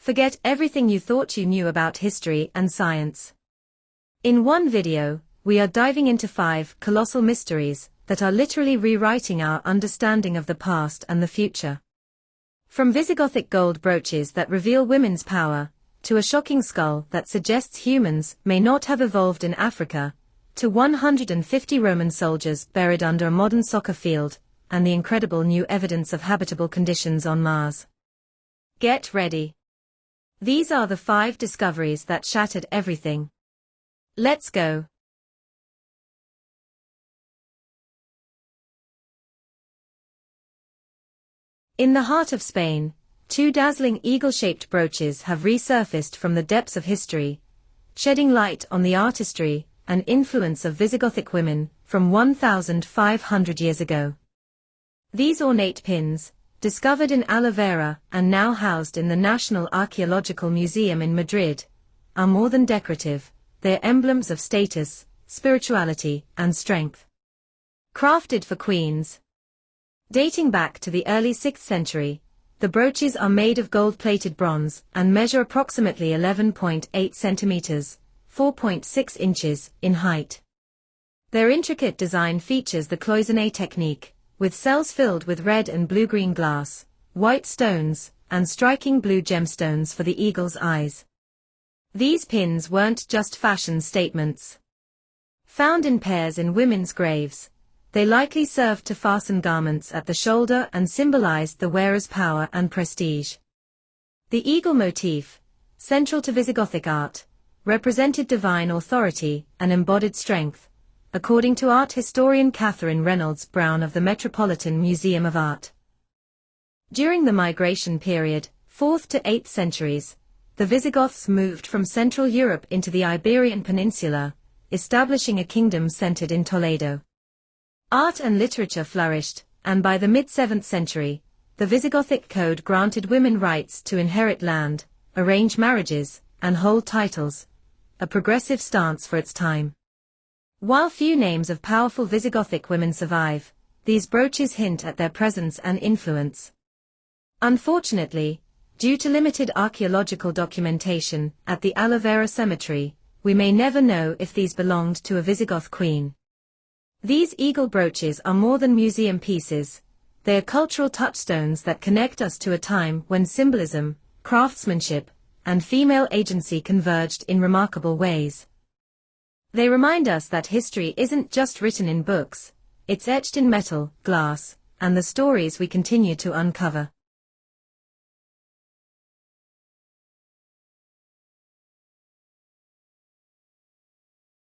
Forget everything you thought you knew about history and science. In one video, we are diving into 5 colossal mysteries that are literally rewriting our understanding of the past and the future. From Visigothic gold brooches that reveal women's power, to a shocking skull that suggests humans may not have evolved in Africa, to 150 Roman soldiers buried under a modern soccer field, and the incredible new evidence of habitable conditions on Mars. Get ready. These are the 5 discoveries that shattered everything. Let's go. In the heart of Spain, 2 dazzling eagle-shaped brooches have resurfaced from the depths of history, shedding light on the artistry and influence of Visigothic women from 1,500 years ago. These ornate pins, discovered in Vera and now housed in the National Archaeological Museum in Madrid, are more than decorative, they're emblems of status, spirituality, and strength. Crafted for queens. Dating back to the early 6th century, the brooches are made of gold-plated bronze and measure approximately 11.8 centimeters, 4.6 inches, in height. Their intricate design features the cloisonné technique, with cells filled with red and blue-green glass, white stones, and striking blue gemstones for the eagle's eyes. These pins weren't just fashion statements. Found in pairs in women's graves, they likely served to fasten garments at the shoulder and symbolized the wearer's power and prestige. The eagle motif, central to Visigothic art, represented divine authority and embodied strength, according to art historian Catherine Reynolds Brown of the Metropolitan Museum of Art. During the migration period, 4th to 8th centuries, the Visigoths moved from Central Europe into the Iberian Peninsula, establishing a kingdom centered in Toledo. Art and literature flourished, and by the mid-7th century, the Visigothic code granted women rights to inherit land, arrange marriages, and hold titles, a progressive stance for its time. While few names of powerful Visigothic women survive, these brooches hint at their presence and influence. Unfortunately, due to limited archaeological documentation at the Vera cemetery, we may never know if these belonged to a Visigoth queen. These eagle brooches are more than museum pieces, they are cultural touchstones that connect us to a time when symbolism, craftsmanship, and female agency converged in remarkable ways. They remind us that history isn't just written in books, it's etched in metal, glass, and the stories we continue to uncover.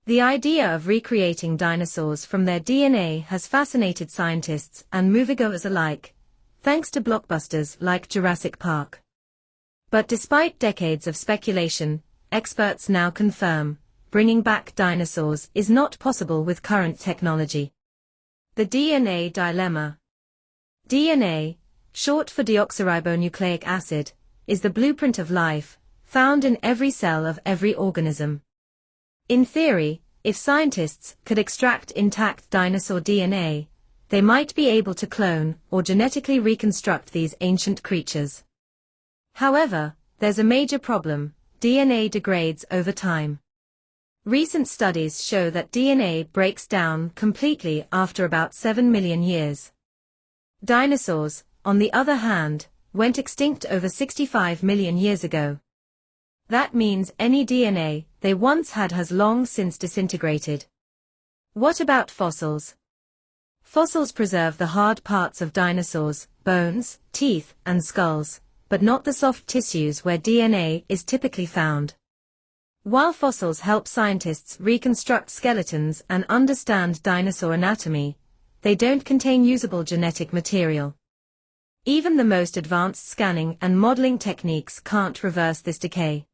The idea of recreating dinosaurs from their DNA has fascinated scientists and moviegoers alike, thanks to blockbusters like Jurassic Park. But despite decades of speculation, experts now confirm, bringing back dinosaurs is not possible with current technology. The DNA dilemma. DNA, short for deoxyribonucleic acid, is the blueprint of life, found in every cell of every organism. In theory, if scientists could extract intact dinosaur DNA, they might be able to clone or genetically reconstruct these ancient creatures. However, there's a major problem: DNA degrades over time. Recent studies show that DNA breaks down completely after about 7 million years. Dinosaurs, on the other hand, went extinct over 65 million years ago. That means any DNA they once had has long since disintegrated. What about fossils? Fossils preserve the hard parts of dinosaurs, bones, teeth, and skulls, but not the soft tissues where DNA is typically found. While fossils help scientists reconstruct skeletons and understand dinosaur anatomy, they don't contain usable genetic material. Even the most advanced scanning and modeling techniques can't reverse this decay.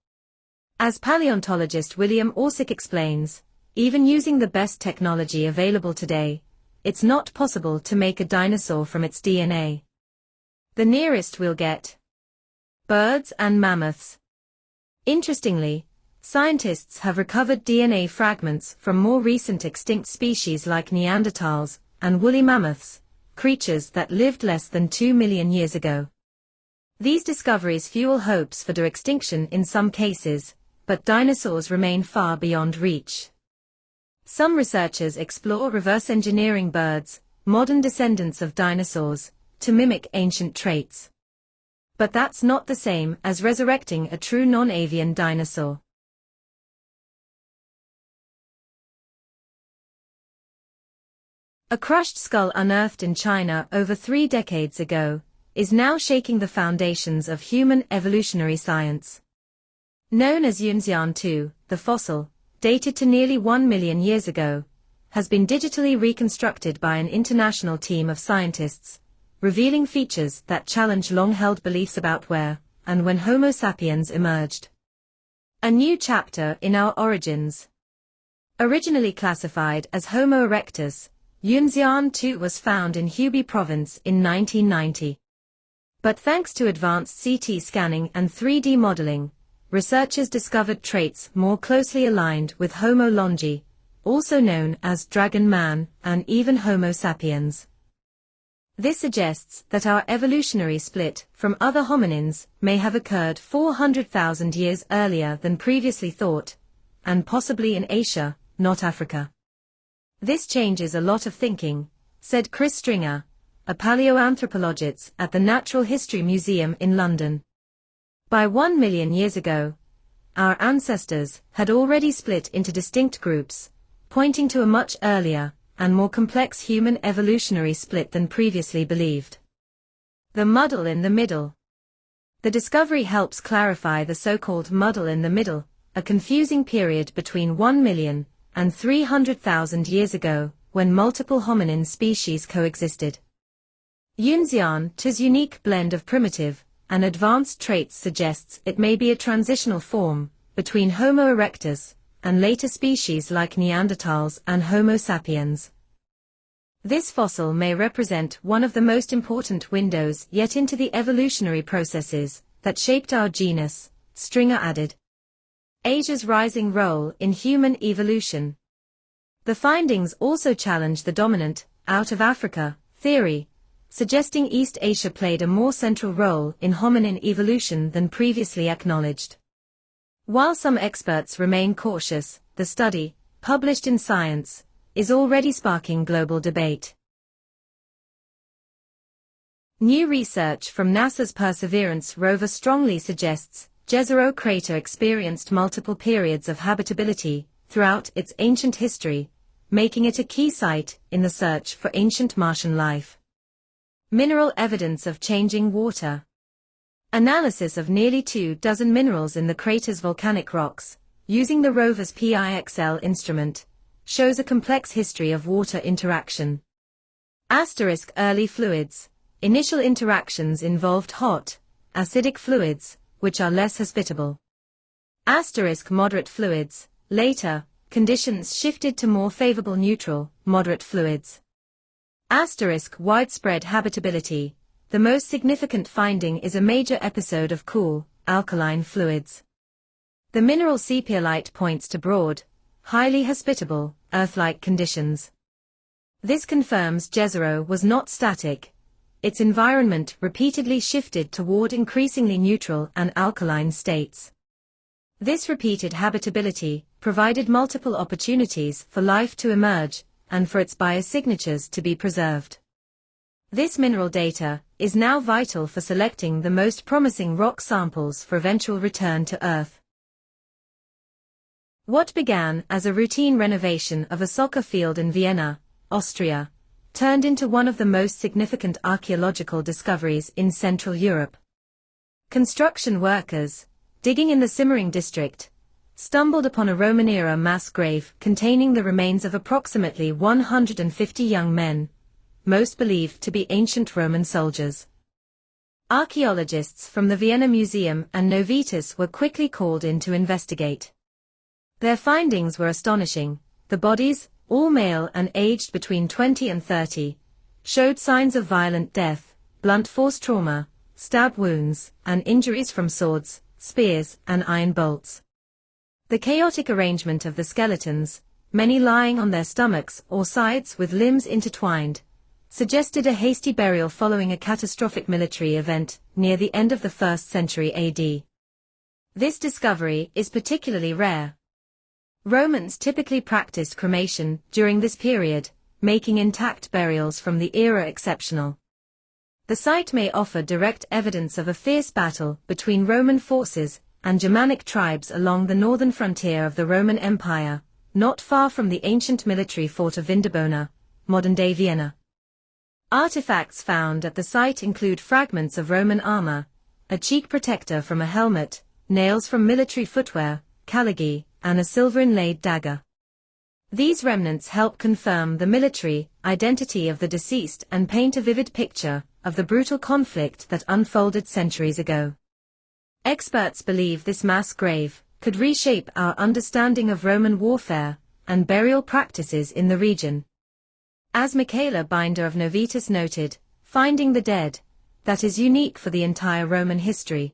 As paleontologist William Orsic explains, even using the best technology available today, it's not possible to make a dinosaur from its DNA. The nearest we'll get: birds and mammoths. Interestingly, scientists have recovered DNA fragments from more recent extinct species like Neanderthals and woolly mammoths, creatures that lived less than 2 million years ago. These discoveries fuel hopes for de-extinction in some cases, but dinosaurs remain far beyond reach. Some researchers explore reverse engineering birds, modern descendants of dinosaurs, to mimic ancient traits. But that's not the same as resurrecting a true non-avian dinosaur. A crushed skull unearthed in China over 3 decades ago is now shaking the foundations of human evolutionary science. Known as Yunxian 2, the fossil, dated to nearly 1 million years ago, has been digitally reconstructed by an international team of scientists, revealing features that challenge long-held beliefs about where and when Homo sapiens emerged. A new chapter in our origins. Originally classified as Homo erectus, Yunxian 2 was found in Hubei province in 1990. But thanks to advanced CT scanning and 3D modeling, researchers discovered traits more closely aligned with Homo longi, also known as Dragon Man, and even Homo sapiens. This suggests that our evolutionary split from other hominins may have occurred 400,000 years earlier than previously thought, and possibly in Asia, not Africa. This changes a lot of thinking, said Chris Stringer, a paleoanthropologist at the Natural History Museum in London. By 1 million years ago, our ancestors had already split into distinct groups, pointing to a much earlier and more complex human evolutionary split than previously believed. The muddle in the middle. The discovery helps clarify the so-called muddle in the middle, a confusing period between 1 million and 300,000 years ago, when multiple hominin species coexisted. Yunxian 2's unique blend of primitive and advanced traits suggests it may be a transitional form between Homo erectus and later species like Neanderthals and Homo sapiens. This fossil may represent one of the most important windows yet into the evolutionary processes that shaped our genus, Stringer added. Asia's rising role in human evolution. The findings also challenge the dominant, out of Africa, theory, suggesting East Asia played a more central role in hominin evolution than previously acknowledged. While some experts remain cautious, the study, published in Science, is already sparking global debate. New research from NASA's Perseverance rover strongly suggests Jezero crater experienced multiple periods of habitability throughout its ancient history, making it a key site in the search for ancient Martian life. Mineral evidence of changing water. Analysis of nearly 24 minerals in the crater's volcanic rocks, using the rover's PIXL instrument, shows a complex history of water interaction. Early fluids. Initial interactions involved hot, acidic fluids, which are less hospitable. Moderate fluids. Later, conditions shifted to more favorable neutral, moderate fluids. Widespread habitability. The most significant finding is a major episode of cool, alkaline fluids. The mineral sepiolite points to broad, highly hospitable, Earth-like conditions. This confirms Jezero was not static. Its environment repeatedly shifted toward increasingly neutral and alkaline states. This repeated habitability provided multiple opportunities for life to emerge, and for its biosignatures to be preserved. This mineral data is now vital for selecting the most promising rock samples for eventual return to Earth. What began as a routine renovation of a soccer field in Vienna, Austria, turned into one of the most significant archaeological discoveries in Central Europe. Construction workers, digging in the Simmering district, stumbled upon a Roman-era mass grave containing the remains of approximately 150 young men, most believed to be ancient Roman soldiers. Archaeologists from the Vienna Museum and Novitas were quickly called in to investigate. Their findings were astonishing. The bodies, all male and aged between 20 and 30, showed signs of violent death, blunt force trauma, stab wounds, and injuries from swords, spears, and iron bolts. The chaotic arrangement of the skeletons, many lying on their stomachs or sides with limbs intertwined, suggested a hasty burial following a catastrophic military event near the end of the 1st century AD. This discovery is particularly rare. Romans typically practiced cremation during this period, making intact burials from the era exceptional. The site may offer direct evidence of a fierce battle between Roman forces and Germanic tribes along the northern frontier of the Roman Empire, not far from the ancient military fort of Vindobona, modern-day Vienna. Artifacts found at the site include fragments of Roman armor, a cheek protector from a helmet, nails from military footwear, caligae, and a silver inlaid dagger. These remnants help confirm the military identity of the deceased and paint a vivid picture of the brutal conflict that unfolded centuries ago. Experts believe this mass grave could reshape our understanding of Roman warfare and burial practices in the region. As Michaela Binder of Novitas noted, finding the dead, that is unique for the entire Roman history.